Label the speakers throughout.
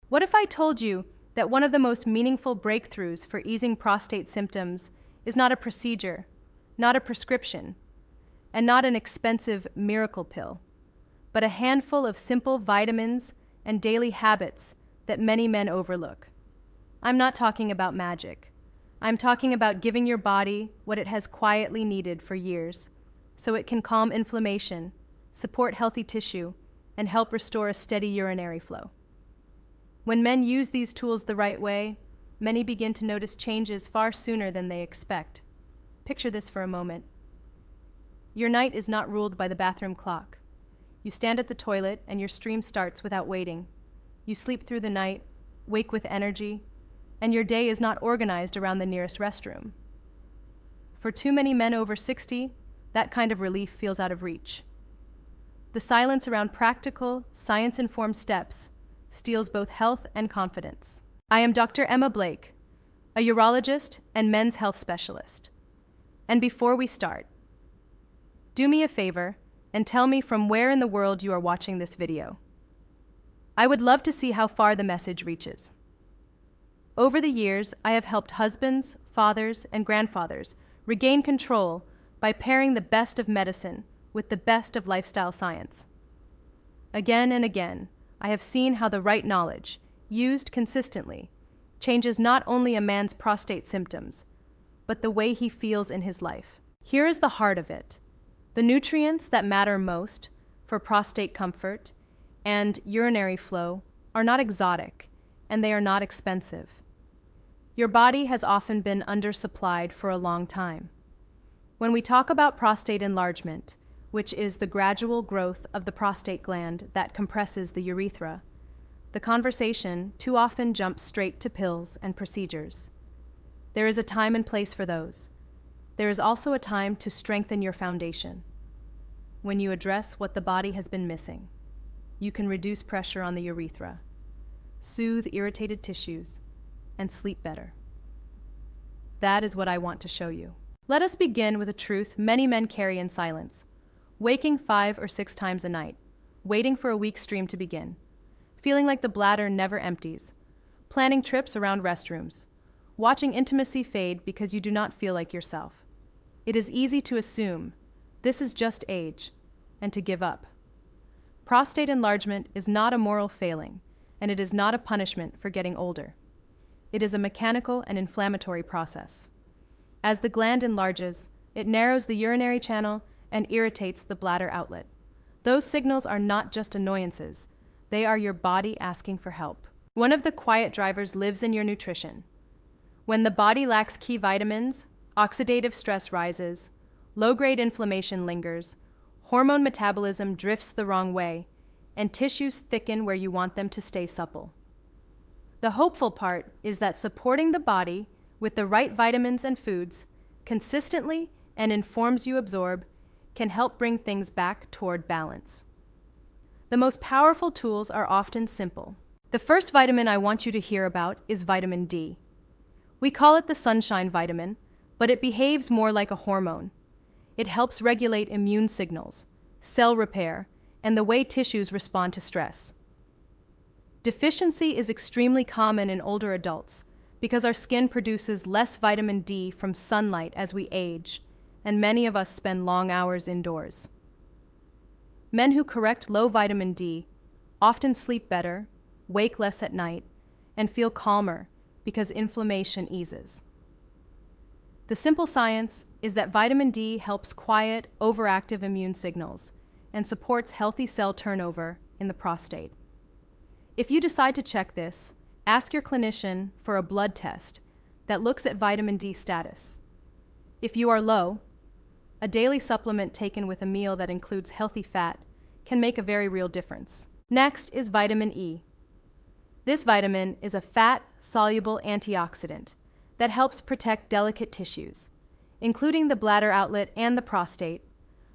Speaker 1: What if I told you that one of the most meaningful breakthroughs for easing prostate symptoms is not a procedure, not a prescription, and not an expensive miracle pill, but a handful of simple vitamins and daily habits that many men overlook? I'm not talking about magic. I'm talking about giving your body what it has quietly needed for years, so it can calm inflammation, support healthy tissue, and help restore a steady urinary flow. When men use these tools the right way, many begin to notice changes far sooner than they expect. Picture this for a moment. Your night is not ruled by the bathroom clock. You stand at the toilet and your stream starts without waiting. You sleep through the night, wake with energy, and your day is not organized around the nearest restroom. For too many men over 60, that kind of relief feels out of reach. The silence around practical, science-informed steps steals both health and confidence. I am Dr. Emma Blake, a urologist and men's health specialist. And before we start, do me a favor and tell me from where in the world you are watching this video. I would love to see how far the message reaches. Over the years, I have helped husbands, fathers, and grandfathers regain control by pairing the best of medicine with the best of lifestyle science. Again and again, I have seen how the right knowledge, used consistently, changes not only a man's prostate symptoms, but the way he feels in his life. Here is the heart of it. The nutrients that matter most for prostate comfort and urinary flow are not exotic, and they are not expensive. Your body has often been undersupplied for a long time. When we talk about prostate enlargement, which is the gradual growth of the prostate gland that compresses the urethra, the conversation too often jumps straight to pills and procedures. There is a time and place for those. There is also a time to strengthen your foundation. When you address what the body has been missing, you can reduce pressure on the urethra, soothe irritated tissues, and sleep better. That is what I want to show you. Let us begin with a truth many men carry in silence. Waking 5 or 6 times a night, waiting for a weak stream to begin, feeling like the bladder never empties, planning trips around restrooms, watching intimacy fade because you do not feel like yourself. It is easy to assume this is just age, and to give up. Prostate enlargement is not a moral failing, and it is not a punishment for getting older. It is a mechanical and inflammatory process. As the gland enlarges, it narrows the urinary channel and irritates the bladder outlet. Those signals are not just annoyances, they are your body asking for help. One of the quiet drivers lives in your nutrition. When the body lacks key vitamins, oxidative stress rises, low-grade inflammation lingers, hormone metabolism drifts the wrong way, and tissues thicken where you want them to stay supple. The hopeful part is that supporting the body with the right vitamins and foods consistently and in forms you absorb can help bring things back toward balance. The most powerful tools are often simple. The first vitamin I want you to hear about is vitamin D. We call it the sunshine vitamin, but it behaves more like a hormone. It helps regulate immune signals, cell repair, and the way tissues respond to stress. Deficiency is extremely common in older adults because our skin produces less vitamin D from sunlight as we age, and many of us spend long hours indoors. Men who correct low vitamin D often sleep better, wake less at night, and feel calmer because inflammation eases. The simple science is that vitamin D helps quiet overactive immune signals and supports healthy cell turnover in the prostate. If you decide to check this, ask your clinician for a blood test that looks at vitamin D status. If you are low, a daily supplement taken with a meal that includes healthy fat can make a very real difference. Next is vitamin E. This vitamin is a fat-soluble antioxidant that helps protect delicate tissues, including the bladder outlet and the prostate,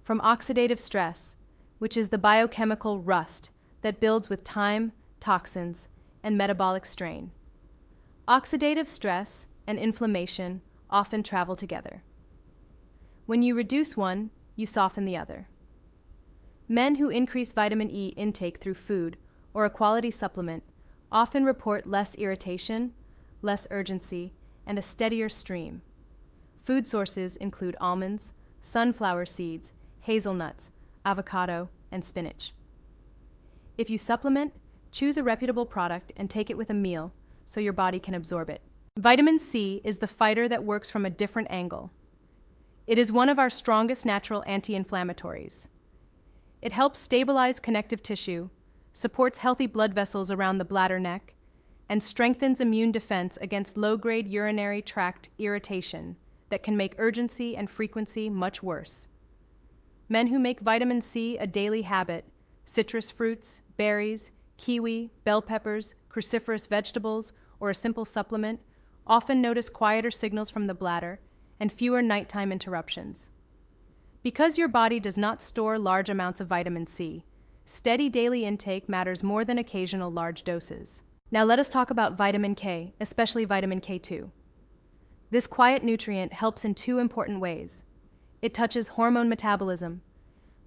Speaker 1: from oxidative stress, which is the biochemical rust that builds with time, toxins, and metabolic strain. Oxidative stress and inflammation often travel together. When you reduce one, you soften the other. Men who increase vitamin E intake through food or a quality supplement often report less irritation, less urgency, and a steadier stream. Food sources include almonds, sunflower seeds, hazelnuts, avocado, and spinach. If you supplement, choose a reputable product and take it with a meal so your body can absorb it. Vitamin C is the fighter that works from a different angle. It is one of our strongest natural anti-inflammatories. It helps stabilize connective tissue, supports healthy blood vessels around the bladder neck, and strengthens immune defense against low-grade urinary tract irritation that can make urgency and frequency much worse. Men who make vitamin C a daily habit, citrus fruits, berries, kiwi, bell peppers, cruciferous vegetables, or a simple supplement, often notice quieter signals from the bladder and fewer nighttime interruptions. Because your body does not store large amounts of vitamin C, steady daily intake matters more than occasional large doses. Now let us talk about vitamin K, especially vitamin K2. This quiet nutrient helps in two important ways. It touches hormone metabolism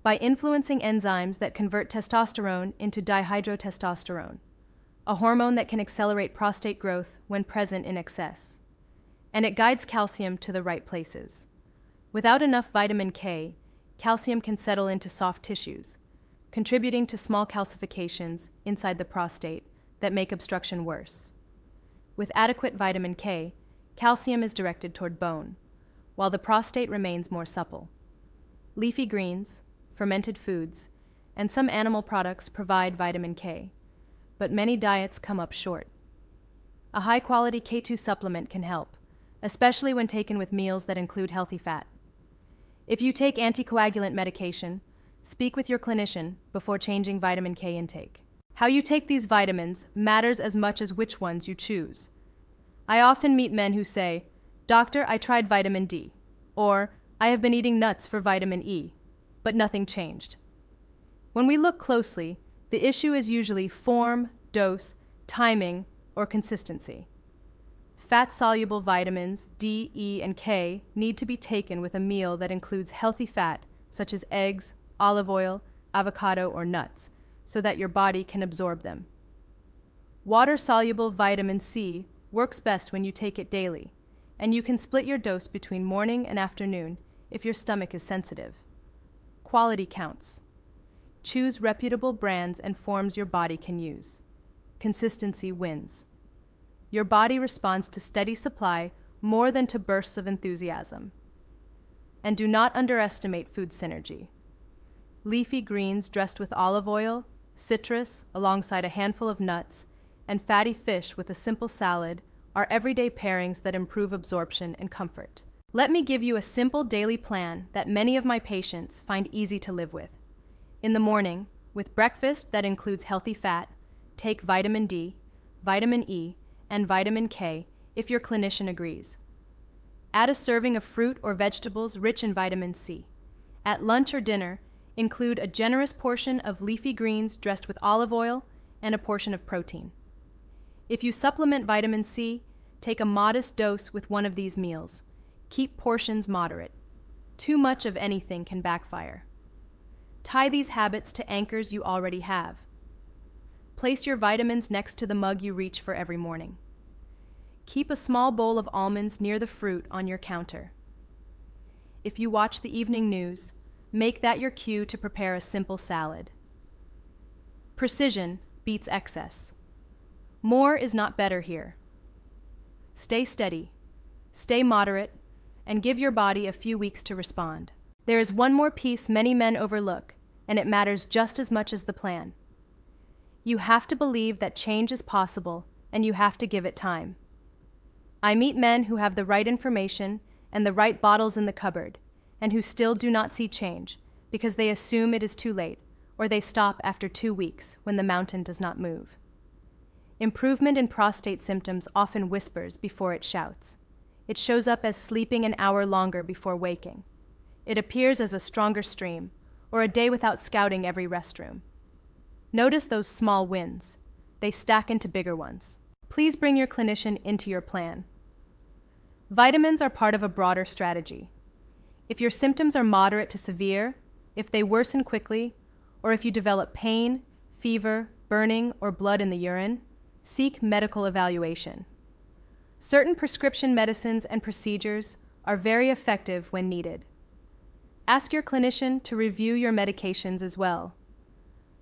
Speaker 1: by influencing enzymes that convert testosterone into dihydrotestosterone, a hormone that can accelerate prostate growth when present in excess. And it guides calcium to the right places. Without enough vitamin K, calcium can settle into soft tissues, contributing to small calcifications inside the prostate that make obstruction worse. With adequate vitamin K, calcium is directed toward bone, while the prostate remains more supple. Leafy greens, fermented foods, and some animal products provide vitamin K, but many diets come up short. A high-quality K2 supplement can help, especially when taken with meals that include healthy fat. If you take anticoagulant medication, speak with your clinician before changing vitamin K intake. How you take these vitamins matters as much as which ones you choose. I often meet men who say, "Doctor, I tried vitamin D," or "I have been eating nuts for vitamin E, but nothing changed." When we look closely, the issue is usually form, dose, timing, or consistency. Fat-soluble vitamins D, E, and K need to be taken with a meal that includes healthy fat, such as eggs, olive oil, avocado, or nuts, so that your body can absorb them. Water-soluble vitamin C works best when you take it daily, and you can split your dose between morning and afternoon if your stomach is sensitive. Quality counts. Choose reputable brands and forms your body can use. Consistency wins. Your body responds to steady supply more than to bursts of enthusiasm. And do not underestimate food synergy. Leafy greens dressed with olive oil, citrus alongside a handful of nuts, and fatty fish with a simple salad are everyday pairings that improve absorption and comfort. Let me give you a simple daily plan that many of my patients find easy to live with. In the morning, with breakfast that includes healthy fat, take vitamin D, vitamin E, and vitamin K if your clinician agrees. Add a serving of fruit or vegetables rich in vitamin C. At lunch or dinner, include a generous portion of leafy greens dressed with olive oil and a portion of protein. If you supplement vitamin C, take a modest dose with one of these meals. Keep portions moderate. Too much of anything can backfire. Tie these habits to anchors you already have. Place your vitamins next to the mug you reach for every morning. Keep a small bowl of almonds near the fruit on your counter. If you watch the evening news, make that your cue to prepare a simple salad. Precision beats excess. More is not better here. Stay steady, stay moderate, and give your body a few weeks to respond. There is one more piece many men overlook, and it matters just as much as the plan. You have to believe that change is possible, and you have to give it time. I meet men who have the right information and the right bottles in the cupboard, and who still do not see change because they assume it is too late, or they stop after 2 weeks when the mountain does not move. Improvement in prostate symptoms often whispers before it shouts. It shows up as sleeping an hour longer before waking. It appears as a stronger stream, or a day without scouting every restroom. Notice those small wins. They stack into bigger ones. Please bring your clinician into your plan. Vitamins are part of a broader strategy. If your symptoms are moderate to severe, if they worsen quickly, or if you develop pain, fever, burning, or blood in the urine, Seek medical evaluation. Certain prescription medicines and procedures are very effective when needed. Ask your clinician to review your medications as well.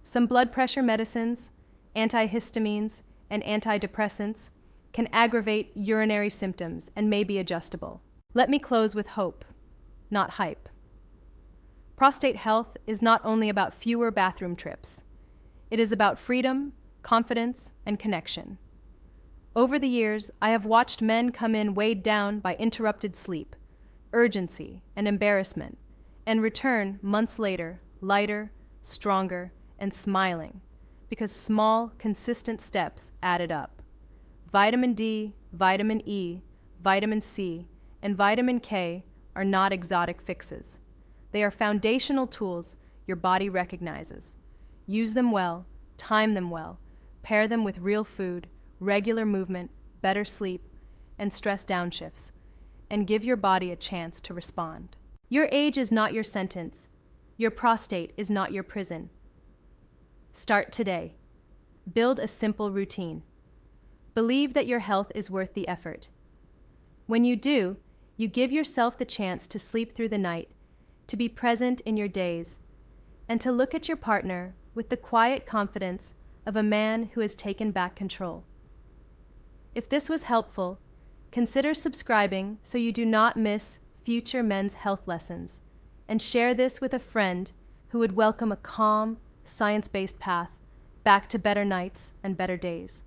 Speaker 1: Some blood pressure medicines, antihistamines, and antidepressants can aggravate urinary symptoms and may be adjustable. Let me close with hope, not hype. Prostate health is not only about fewer bathroom trips. It is about freedom, confidence, and connection. Over the years, I have watched men come in weighed down by interrupted sleep, urgency, and embarrassment, and return months later, lighter, stronger, and smiling, because small, consistent steps added up. Vitamin D, vitamin E, vitamin C, and vitamin K are not exotic fixes. They are foundational tools your body recognizes. Use them well, time them well, pair them with real food, regular movement, better sleep, and stress downshifts, and give your body a chance to respond. Your age is not your sentence. Your prostate is not your prison. Start today. Build a simple routine. Believe that your health is worth the effort. When you do, you give yourself the chance to sleep through the night, to be present in your days, and to look at your partner with the quiet confidence of a man who has taken back control. If this was helpful, consider subscribing so you do not miss future men's health lessons, and share this with a friend who would welcome a calm, science-based path back to better nights and better days.